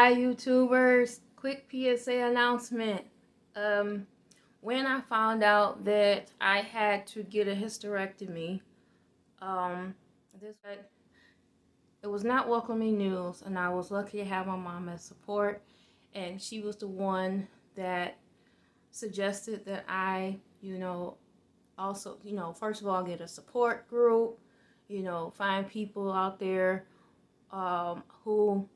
Hi YouTubers, quick PSA announcement. When I found out that I had to get a hysterectomy, um, it was not welcoming news, and I was lucky to have my mom as support, and she was the one that suggested that I, also, first of all, get a support group, find people out there who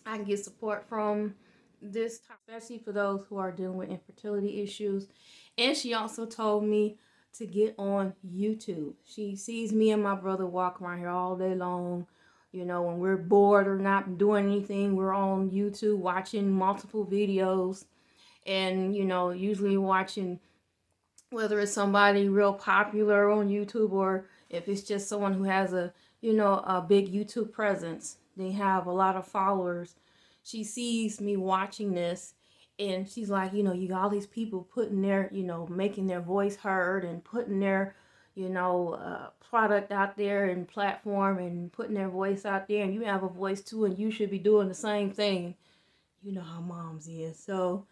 I can get support from this time, especially for those who are dealing with infertility issues. And she also told me to get on YouTube. She sees me and my brother walk around here all day long. When we're bored or not doing anything, we're on YouTube watching multiple videos and, usually watching whether it's somebody real popular on YouTube or if it's just someone who has a big YouTube presence. They have a lot of followers. She sees me watching this and she's like, you got all these people putting their, making their voice heard and putting their, product out there and platform and putting their voice out there, and you have a voice too and you should be doing the same thing. You know how moms is. Um,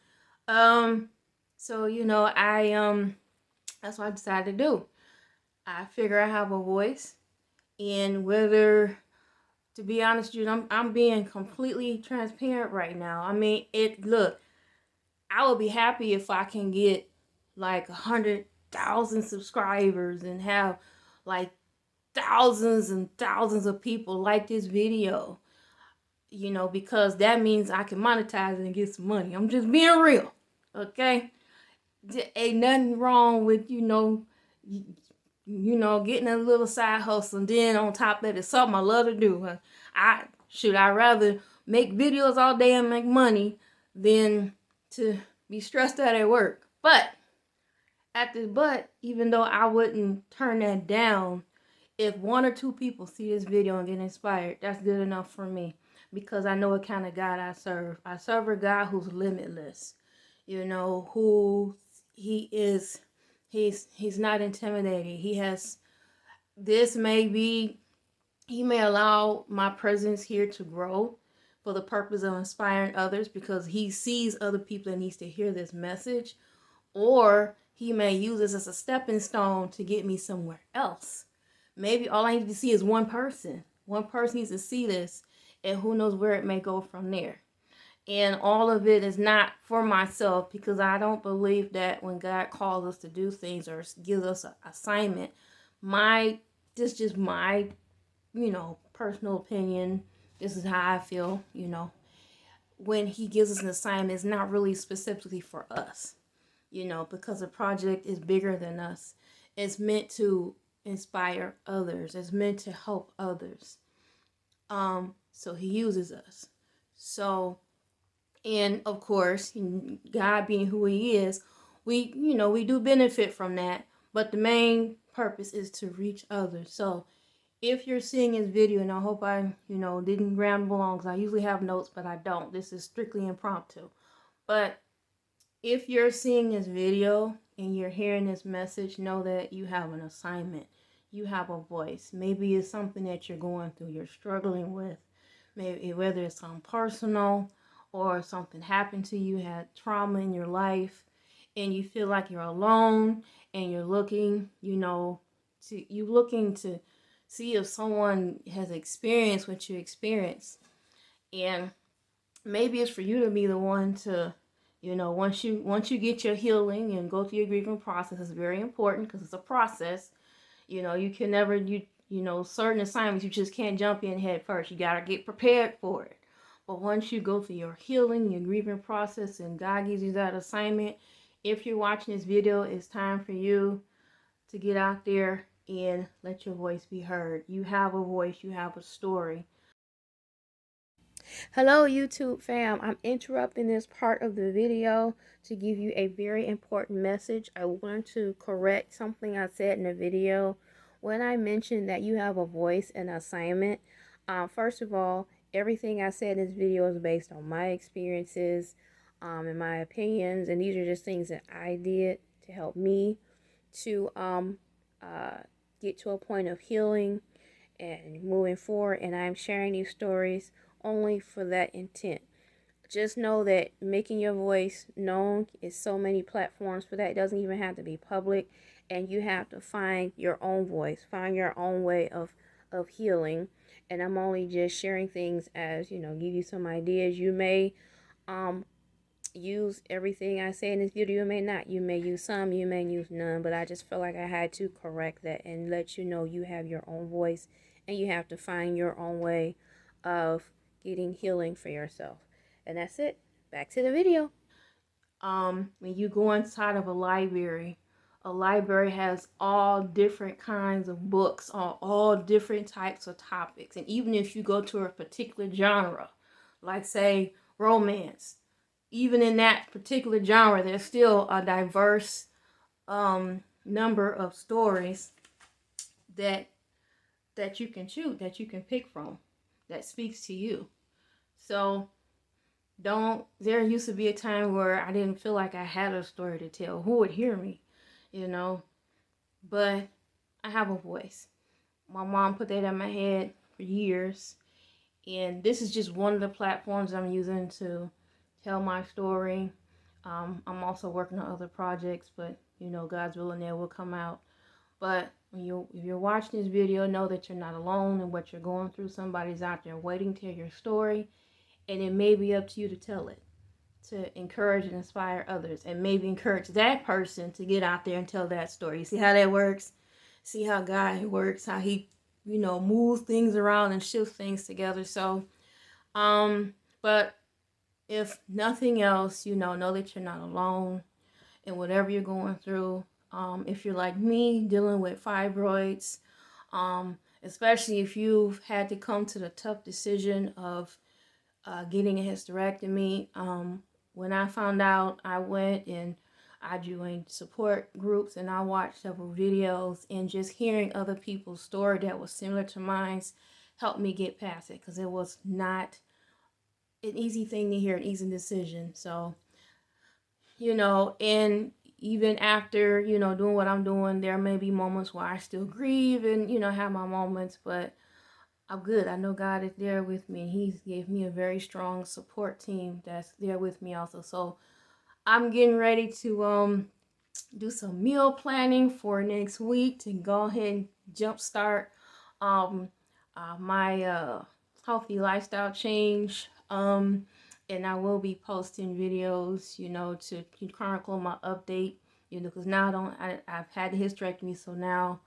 I that's what I decided to do. I figure I have a voice, and whether, to be honest, with you, I'm being completely transparent right now. I mean, look, I would be happy if I can get like 100,000 subscribers and have like thousands and thousands of people like this video. Because that means I can monetize it and get some money. I'm just being real, okay? Ain't nothing wrong with getting a little side hustle, and then on top of it, it's something I love to do. I rather make videos all day and make money than to be stressed out at work. But even though I wouldn't turn that down, if one or two people see this video and get inspired, that's good enough for me, because I know what kind of God I serve. I serve a God who's limitless. Who he is. He's not intimidating. He may allow my presence here to grow for the purpose of inspiring others, because he sees other people that needs to hear this message, or he may use this as a stepping stone to get me somewhere else. Maybe all I need to see is one person. One person needs to see this, and who knows where it may go from there. And all of it is not for myself, because I don't believe that when God calls us to do things or gives us an assignment, this is just my, personal opinion. This is how I feel, when he gives us an assignment, it's not really specifically for us, because the project is bigger than us. It's meant to inspire others. It's meant to help others. So he uses us. So, and of course, God being who he is, we do benefit from that. But the main purpose is to reach others. So if you're seeing this video, and I hope I, didn't ramble on, because I usually have notes, but I don't. This is strictly impromptu. But if you're seeing this video and you're hearing this message, know that you have an assignment. You have a voice. Maybe it's something that you're going through, you're struggling with. Maybe whether it's something personal or something happened to you, had trauma in your life, and you feel like you're alone, and you're looking, to see if someone has experienced what you experienced. And maybe it's for you to be the one to, once you get your healing and go through your grieving process, it's very important, because it's a process. You can never, certain assignments you just can't jump in head first. You got to get prepared for it. But once you go through your healing, your grieving process, and God gives you that assignment, if you're watching this video, it's time for you to get out there and let your voice be heard. You have a voice, you have a story. Hello YouTube fam, I'm interrupting this part of the video to give you a very important message. I want to correct something I said in the video. When I mentioned that you have a voice and assignment, first of all, everything I said in this video is based on my experiences and my opinions, and these are just things that I did to help me to get to a point of healing and moving forward, and I'm sharing these stories only for that intent. just know that making your voice known is so many platforms for that. It doesn't even have to be public, and you have to find your own voice, find your own way of healing. And I'm only just sharing things as, give you some ideas. You may um use everything I say in this video, you may not. You may use some, you may use none, but I just feel like I had to correct that and let you know you have your own voice and you have to find your own way of getting healing for yourself. And that's it. Back to the video. When you go inside of a library has all different kinds of books on all different types of topics. And even if you go to a particular genre, like say romance, even in that particular genre, there's still a diverse number of stories that you can choose, that you can pick from, that speaks to you. So there used to be a time where I didn't feel like I had a story to tell. Who would hear me? But I have a voice. My mom put that in my head for years. And this is just one of the platforms I'm using to tell my story. I'm also working on other projects, but God's willing, they will come out. But if you're watching this video, know that you're not alone in what you're going through. Somebody's out there waiting to hear your story, and it may be up to you to tell it, to encourage and inspire others, and maybe encourage that person to get out there and tell that story. You see how that works? See how God works, how he, moves things around and shifts things together. So, but if nothing else, know that you're not alone in whatever you're going through. If you're like me, dealing with fibroids, especially if you've had to come to the tough decision of getting a hysterectomy. When I found out, I went and I joined support groups and I watched several videos, and just hearing other people's story that was similar to mine helped me get past it, because it was not an easy thing to hear, an easy decision. So, and even after, doing what I'm doing, there may be moments where I still grieve and, have my moments, but I'm good. I know God is there with me. He's gave me a very strong support team that's there with me also. So I'm getting ready to do some meal planning for next week to go ahead and jumpstart um, my healthy lifestyle change. And I will be posting videos, to chronicle my update, because now I've had the hysterectomy, so now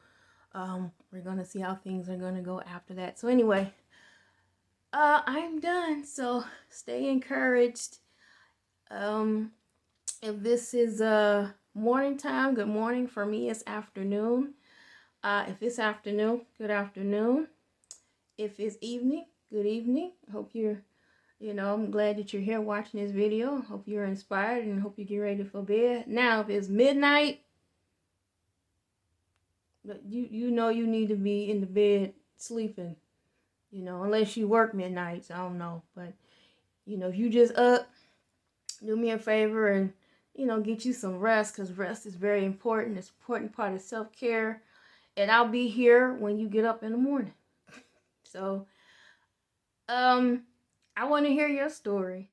we're gonna see how things are gonna go after that. So anyway, I'm done. So stay encouraged. If this is morning time, good morning. For me, it's afternoon. If it's afternoon, good afternoon. If it's evening, good evening. Hope you're, I'm glad that you're here watching this video. Hope you're inspired and hope you get ready for bed. Now, if it's midnight, you need to be in the bed sleeping. Unless you work midnights, I don't know. But, if you just up, do me a favor and, get you some rest, because rest is very important. It's an important part of self-care. And I'll be here when you get up in the morning. So, I want to hear your story.